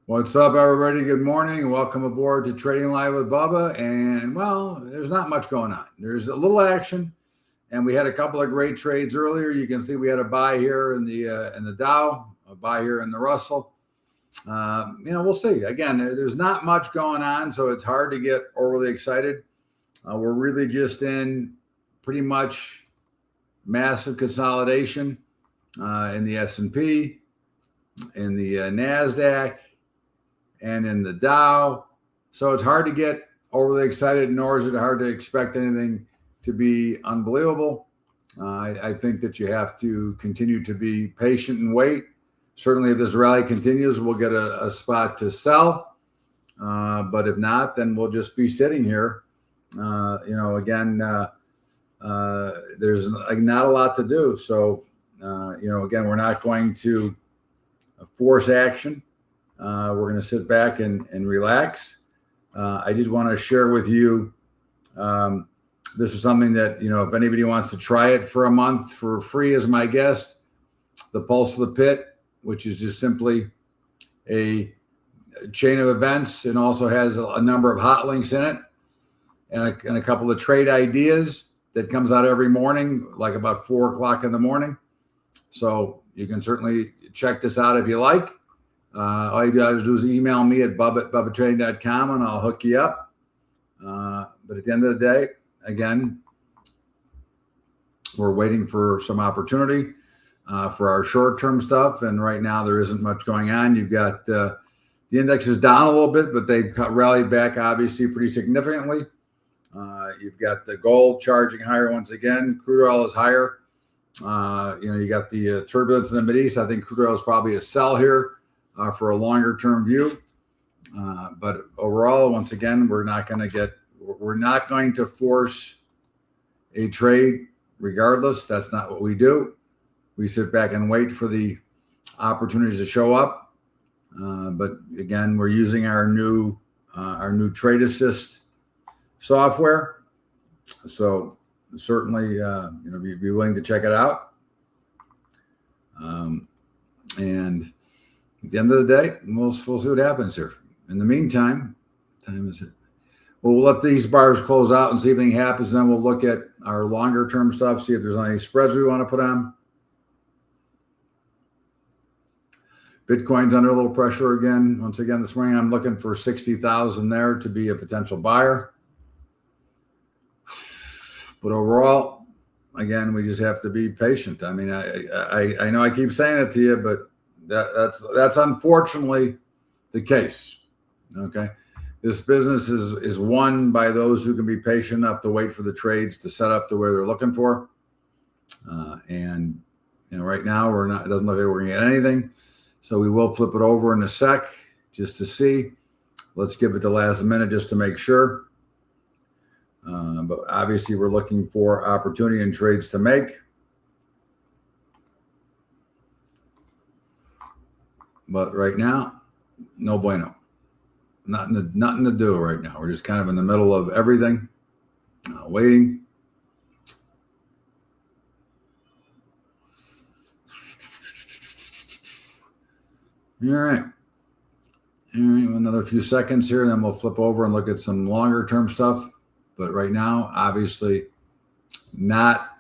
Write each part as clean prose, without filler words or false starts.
What's up, everybody? Good morning. Welcome aboard to Trading Live with Bubba. And well, there's not much going on. There's a little action, and we had a couple of great trades earlier. You can see we had a buy here in the Dow, a buy here in the Russell. We'll see. Again, there's not much going on, so it's hard to get overly excited. We're really just in pretty much massive consolidation in the S&P, in the NASDAQ, and in the Dow. So it's hard to get overly excited, nor is it hard to expect anything to be unbelievable. I think that you have to continue to be patient and wait. Certainly, if this rally continues, we'll get a spot to sell. But if not, then we'll just be sitting here. There's not a lot to do. So, again, we're not going to force action. We're going to sit back and relax. I did want to share with you, this is something that, if anybody wants to try it for a month for free as my guest, the Pulse of the Pit, which is just simply a chain of events and also has a number of hot links in it and a couple of trade ideas that comes out every morning, like about 4 o'clock in the morning. So you can certainly check this out if you like. All you got to do is email me at bubba@bubbatrading.com and I'll hook you up. But at the end of the day, again, we're waiting for some opportunity for our short-term stuff. And right now there isn't much going on. You've got the index is down a little bit, but they've rallied back obviously pretty significantly. You've got the gold charging higher once again. Crude oil is higher. You got the turbulence in the Mideast. I think crude oil is probably a sell here for a longer term view. But overall, once again, we're not going to force a trade regardless. That's not what we do. We sit back and wait for the opportunities to show up. But again, we're using our new Trade Assist software. So certainly, be willing to check it out. And at the end of the day, we'll see what happens here. In the meantime, what time is it? We'll let these bars close out and see if anything happens. Then we'll look at our longer term stuff, see if there's any spreads we want to put on. Bitcoin's under a little pressure again. Once again, this morning, I'm looking for 60,000 there to be a potential buyer. But overall, again, we just have to be patient. I mean, I know I keep saying it to you, but that's unfortunately the case. Okay, this business is won by those who can be patient enough to wait for the trades to set up to where they're looking for. And right now it doesn't look like we're gonna get anything. So we will flip it over in a sec just to see. Let's give it the last minute just to make sure. But obviously we're looking for opportunity and trades to make. But right now, no bueno. Nothing to do right now. We're just kind of in the middle of everything, waiting. All right. Another few seconds here, and then we'll flip over and look at some longer term stuff. But right now, obviously, not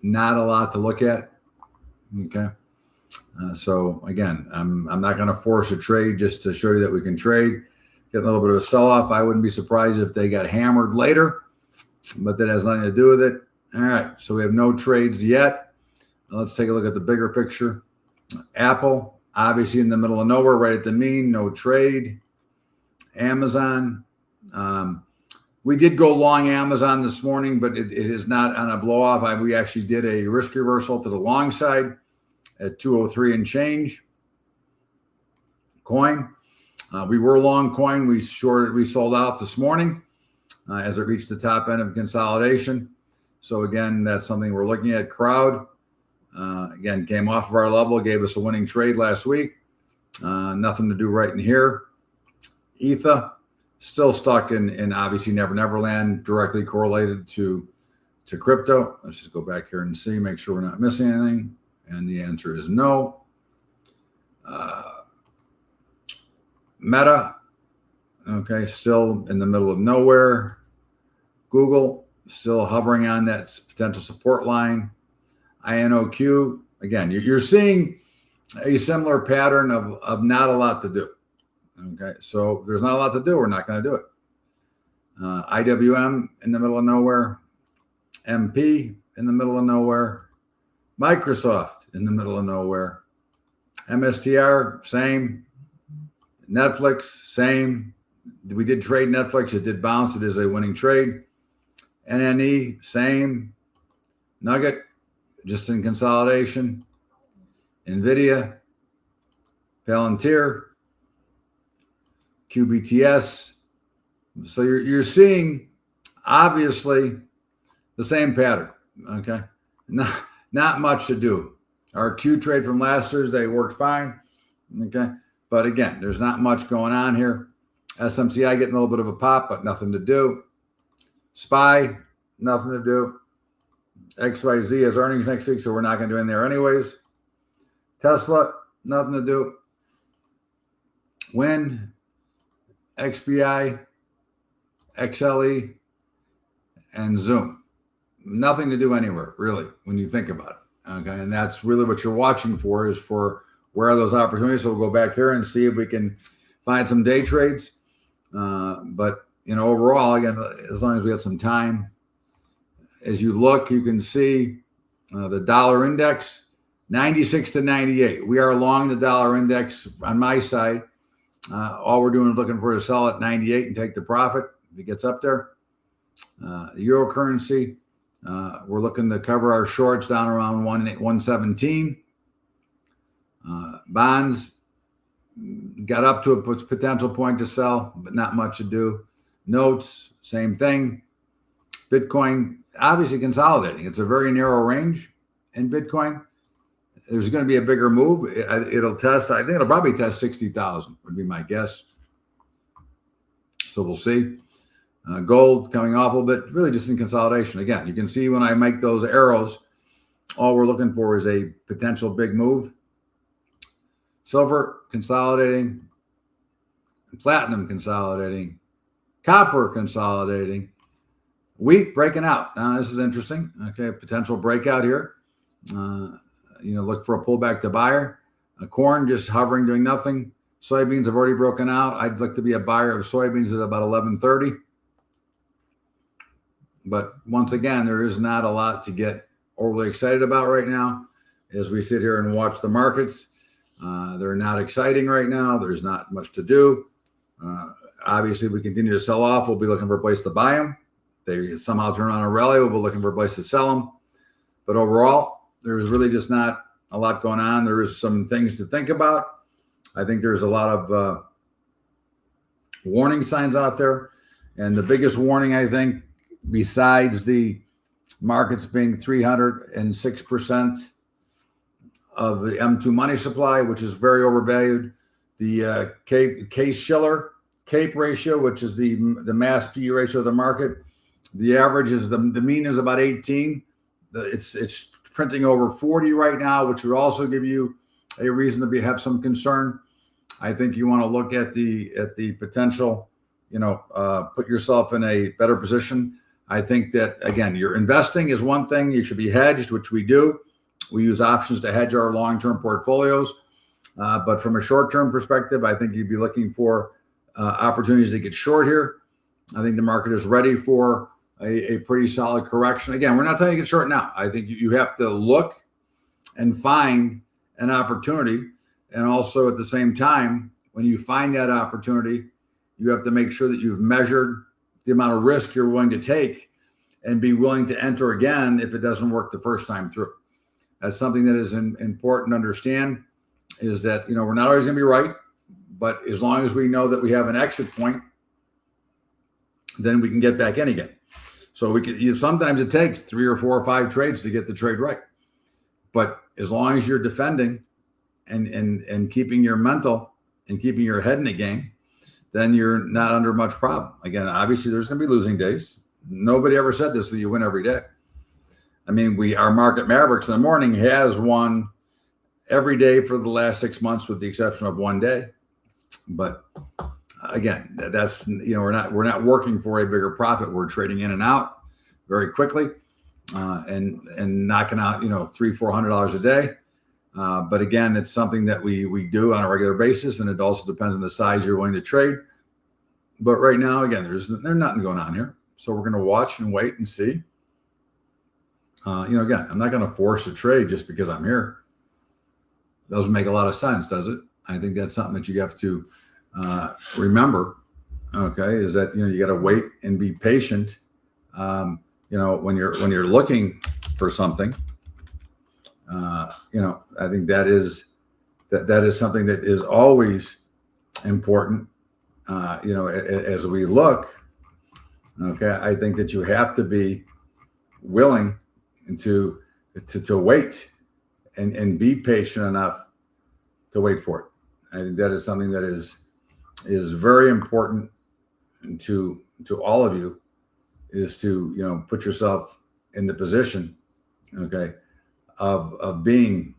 a lot to look at. Okay. So again, I'm not going to force a trade just to show you that we can trade. Get a little bit of a sell-off. I wouldn't be surprised if they got hammered later, but that has nothing to do with it. All right. So we have no trades yet. Let's take a look at the bigger picture. Apple, obviously in the middle of nowhere, right at the mean, no trade. Amazon. We did go long Amazon this morning, but it is not on a blow off. We actually did a risk reversal to the long side at 203 and change. Coin. We were long coin. We sold out this morning as it reached the top end of consolidation. So again, that's something we're looking at. Crowd, again, came off of our level, gave us a winning trade last week. Nothing to do right in here. Ether. Still stuck in obviously Never Land, directly correlated to crypto. Let's just go back here and see, make sure we're not missing anything. And the answer is no. Meta, okay, still in the middle of nowhere. Google, still hovering on that potential support line. INOQ, again, you're seeing a similar pattern of not a lot to do. Okay, so there's not a lot to do. We're not going to do it. IWM in the middle of nowhere. MP in the middle of nowhere. Microsoft in the middle of nowhere. MSTR, same. Netflix, same. We did trade Netflix. It did bounce. It is a winning trade. NNE, same. Nugget, just in consolidation. NVIDIA, Palantir, QBTS. So you're seeing, obviously, the same pattern, okay? Not much to do. Our Q trade from last Thursday worked fine, okay? But again, there's not much going on here. SMCI getting a little bit of a pop, but nothing to do. SPY, nothing to do. XYZ has earnings next week, so we're not going to do anything there anyways. Tesla, nothing to do. Win, XBI, XLE, and Zoom. Nothing to do anywhere, really, when you think about it. Okay, and that's really what you're watching for, is for where are those opportunities. So we'll go back here and see if we can find some day trades. But, overall, again, as long as we have some time, as you look, you can see the dollar index, 96 to 98. We are along the dollar index on my side. All we're doing is looking for a sell at 98 and take the profit if it gets up there. The euro currency, we're looking to cover our shorts down around 117. Bonds got up to a potential point to sell, but not much to do. Notes, same thing. Bitcoin, obviously consolidating. It's a very narrow range in Bitcoin. There's going to be a bigger move. It'll test, I think it'll probably test 60,000 would be my guess. So we'll see. Gold coming off a little bit, really just in consolidation. Again, you can see when I make those arrows, all we're looking for is a potential big move. Silver consolidating. Platinum consolidating. Copper consolidating. Wheat breaking out. Now, this is interesting. Okay, potential breakout here. Look for a pullback to buyer. Corn just hovering, doing nothing. Soybeans have already broken out. I'd like to be a buyer of soybeans at about 11:30. But once again, there is not a lot to get overly excited about right now as we sit here and watch the markets. They're not exciting right now. There's not much to do. Obviously, if we continue to sell off, we'll be looking for a place to buy them. They somehow turn on a rally, we'll be looking for a place to sell them. But overall, there's really just not a lot going on. There is some things to think about. I think there's a lot of warning signs out there. And the biggest warning, I think, besides the markets being 306% of the M2 money supply, which is very overvalued, the Case-Shiller CAPE ratio, which is the mass PE ratio of the market, the average is the mean is about 18. It's printing over 40 right now, which would also give you a reason to have some concern. I think you want to look at the potential, put yourself in a better position. I think that, again, your investing is one thing. You should be hedged, which we do. We use options to hedge our long-term portfolios. But from a short-term perspective, I think you'd be looking for opportunities to get short here. I think the market is ready for a pretty solid correction. Again, we're not telling you to get short now. I think you have to look and find an opportunity. And also at the same time, when you find that opportunity, you have to make sure that you've measured the amount of risk you're willing to take and be willing to enter again if it doesn't work the first time through. That's something that is important to understand, is that, we're not always going to be right, but as long as we know that we have an exit point, then we can get back in again. So sometimes it takes 3 or 4 or 5 trades to get the trade right. But as long as you're defending and keeping your mental and keeping your head in the game, then you're not under much problem. Again, obviously there's going to be losing days. Nobody ever said this, that you win every day. I mean, our market Mavericks in the morning has won every day for the last 6 months with the exception of one day. But again, that's, we're not working for a bigger profit. We're trading in and out very quickly, and knocking out, $300-400 a day. But again, it's something that we do on a regular basis, and it also depends on the size you're willing to trade. But right now, again, there's nothing going on here, so we're going to watch and wait and see. Again, I'm not going to force a trade just because I'm here. Doesn't make a lot of sense, does it? I think that's something that you have to remember. Okay, is that you got to wait and be patient. When you're looking for something. I think that is something that is always important. As we look, okay, I think that you have to be willing to wait and be patient enough to wait for it. I think that is something that is very important to all of you, is to put yourself in the position, okay, of being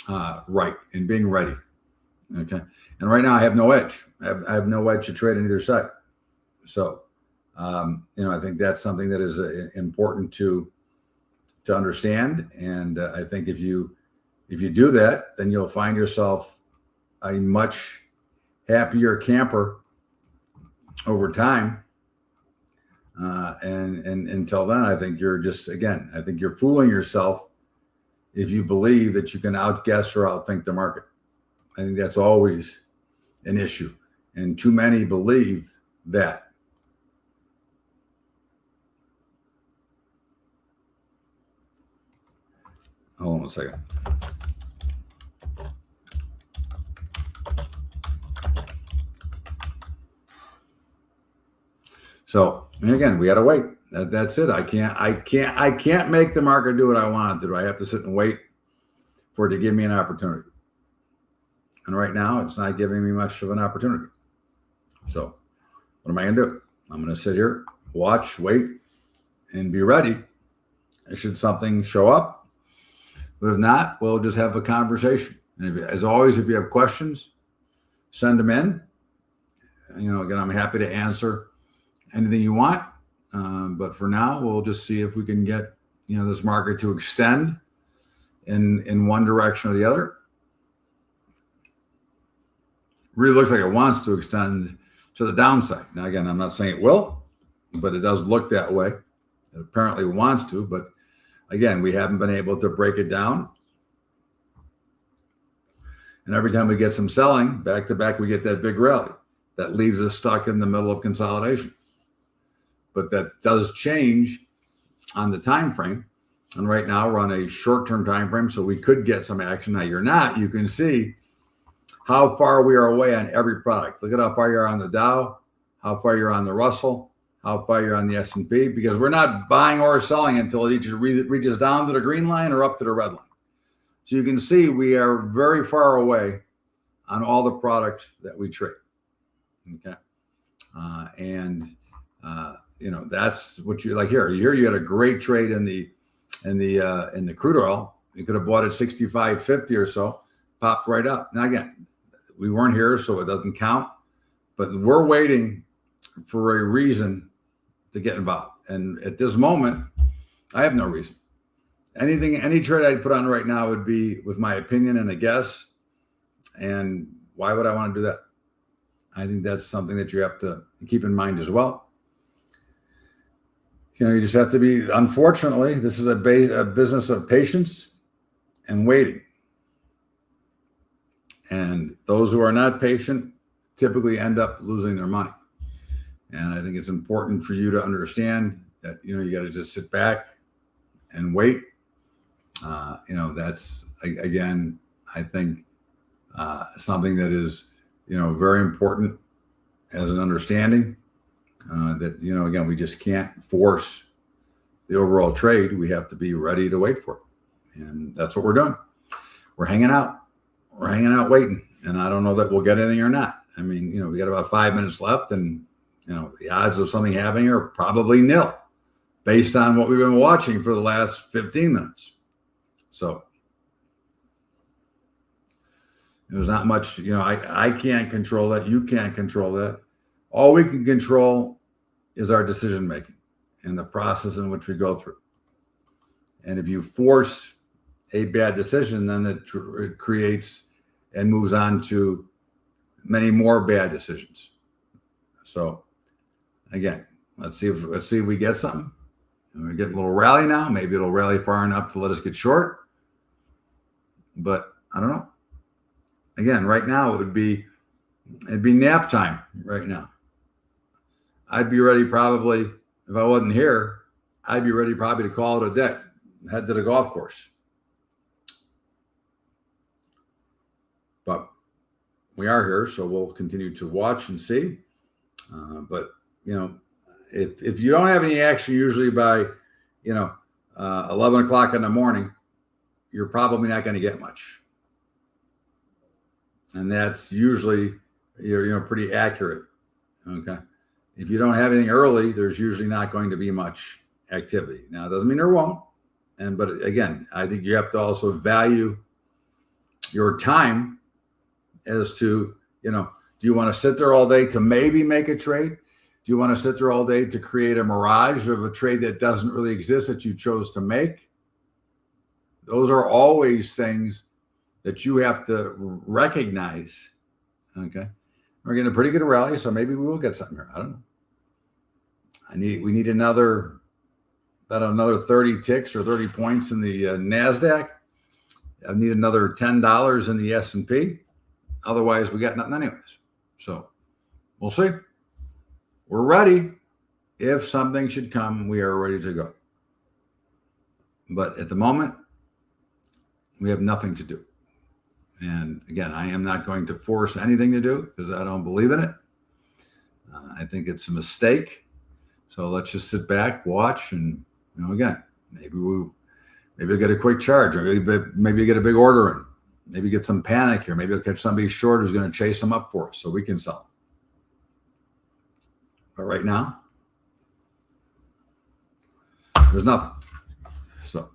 right and being ready. Okay. And right now I have no edge. I have no edge to trade on either side. So, I think that's something that is important to understand. And I think if you do that, then you'll find yourself a much happier camper over time. And until then, I think you're I think you're fooling yourself if you believe that you can outguess or outthink the market. I think that's always an issue, and too many believe that. Hold on one second. So, and again, we got to wait. That's it. I can't make the market do what I want it to do. I have to sit and wait for it to give me an opportunity. And right now, it's not giving me much of an opportunity. So what am I going to do? I'm going to sit here, watch, wait, and be ready should something show up. But if not, we'll just have a conversation. And as always, if you have questions, send them in. Again, I'm happy to answer anything you want. But for now, we'll just see if we can get, this market to extend in one direction or the other. Really looks like it wants to extend to the downside. Now, again, I'm not saying it will, but it does look that way. It apparently wants to, but again, we haven't been able to break it down. And every time we get some selling back to back, we get that big rally that leaves us stuck in the middle of consolidation. But that does change on the time frame. And right now we're on a short-term time frame, so we could get some action. Now you can see how far we are away on every product. Look at how far you're on the Dow, how far you're on the Russell, how far you're on the S&P, because we're not buying or selling until it reaches down to the green line or up to the red line. So you can see we are very far away on all the products that we trade. Okay. That's what you like here. Here you had a great trade in the crude oil. You could have bought it 65.50 or so, popped right up. Now again, we weren't here, so it doesn't count. But we're waiting for a reason to get involved. And at this moment, I have no reason. Any trade I'd put on right now would be with my opinion and a guess. And why would I want to do that? I think that's something that you have to keep in mind as well. You just have to be, unfortunately, this is a business of patience and waiting. And those who are not patient typically end up losing their money. And I think it's important for you to understand that, you got to just sit back and wait. That's, again, I think something that is, very important as an understanding that, again, we just can't force the overall trade. We have to be ready to wait for it. And that's what we're doing. We're hanging out. We're hanging out waiting. And I don't know that we'll get anything or not. I mean, we got about 5 minutes left, and, the odds of something happening are probably nil based on what we've been watching for the last 15 minutes. So, There's not much, I can't control that. You can't control that. All we can control is our decision making and the process in which we go through. And if you force a bad decision, then it creates and moves on to many more bad decisions. So again, let's see if we get something. And we're getting a little rally now. Maybe it'll rally far enough to let us get short. But I don't know. Again, right now it'd be nap time right now. I'd be ready probably, if I wasn't here, I'd be ready probably to call it a day, head to the golf course. But we are here, so we'll continue to watch and see. But, if you don't have any action, usually by, 11 o'clock in the morning, you're probably not going to get much. And that's usually, pretty accurate. Okay. If you don't have anything early, there's usually not going to be much activity. Now, it doesn't mean there won't. But again, I think you have to also value your time as to, do you want to sit there all day to maybe make a trade? Do you want to sit there all day to create a mirage of a trade that doesn't really exist that you chose to make? Those are always things that you have to recognize. Okay. We're getting a pretty good rally, so maybe we will get something here. I don't know. We need about another 30 ticks or 30 points in the NASDAQ. I need another $10 in the S&P. Otherwise, we got nothing anyways. So we'll see. We're ready. If something should come, we are ready to go. But at the moment, we have nothing to do. And again, I am not going to force anything to do because I don't believe in it. I think it's a mistake. So let's just sit back, watch, and again, maybe we'll get a quick charge, or maybe get a big order in, maybe get some panic here, maybe we'll catch somebody short who's going to chase them up for us so we can sell. But right now, there's nothing. So,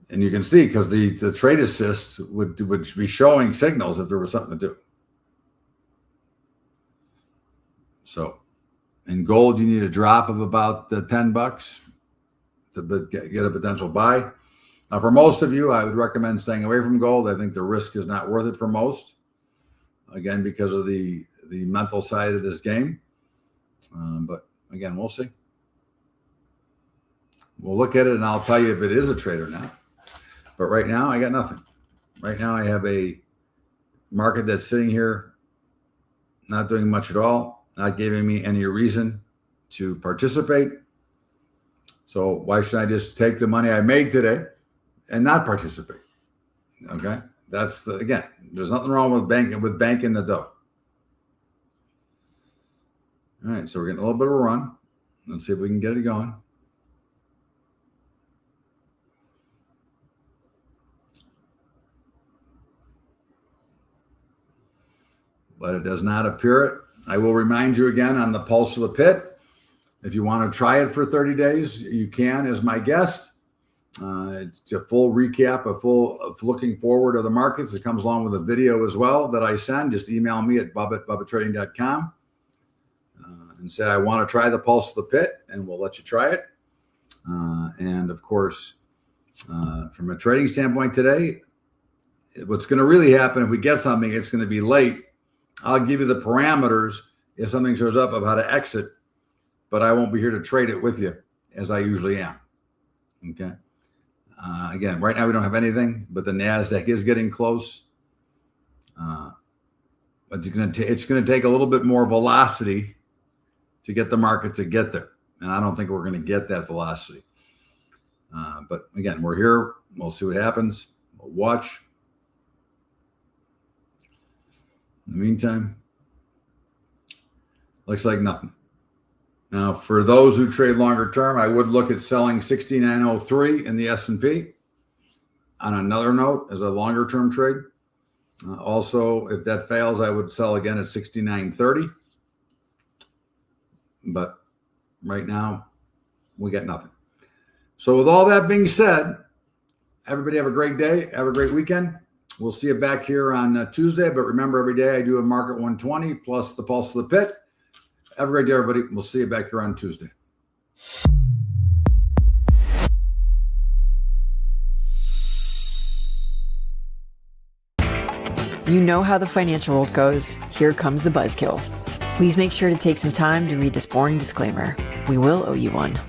and you can see because the trade assist would be showing signals if there was something to do. So. In gold, you need a drop of about $10 to get a potential buy. Now, for most of you, I would recommend staying away from gold. I think the risk is not worth it for most. Again, because of the mental side of this game. But again, we'll see. We'll look at it, and I'll tell you if it is a trade or not. But right now, I got nothing. Right now, I have a market that's sitting here, not doing much at all. Not giving me any reason to participate. So why should I just take the money I made today and not participate? Okay. That's again, there's nothing wrong with banking the dough. All right. So we're getting a little bit of a run. Let's see if we can get it going. But it does not appear it. I will remind you again on the pulse of the pit. If you want to try it for 30 days, you can as my guest. It's a full recap, of looking forward of the markets. It comes along with a video as well that I send. Just email me at bubba@bubbatrading.com and say, I want to try the pulse of the pit, and we'll let you try it. And of course, from a trading standpoint today, what's going to really happen if we get something, it's going to be late. I'll give you the parameters if something shows up of how to exit, but I won't be here to trade it with you as I usually am. Okay. Again, right now we don't have anything, but the NASDAQ is getting close. But it's going to take a little bit more velocity to get the market to get there. And I don't think we're going to get that velocity. But again, we're here. We'll see what happens. We'll watch. In the meantime, looks like nothing. Now, for those who trade longer term, I would look at selling 69.03 in the S&P. On another note, as a longer term trade. Also, if that fails, I would sell again at 69.30. But right now, we got nothing. So with all that being said, everybody have a great day. Have a great weekend. We'll see you back here on Tuesday. But remember, every day I do a market 120 plus the pulse of the pit. Have a great day, everybody. We'll see you back here on Tuesday. You know how the financial world goes. Here comes the buzzkill. Please make sure to take some time to read this boring disclaimer. We will owe you one.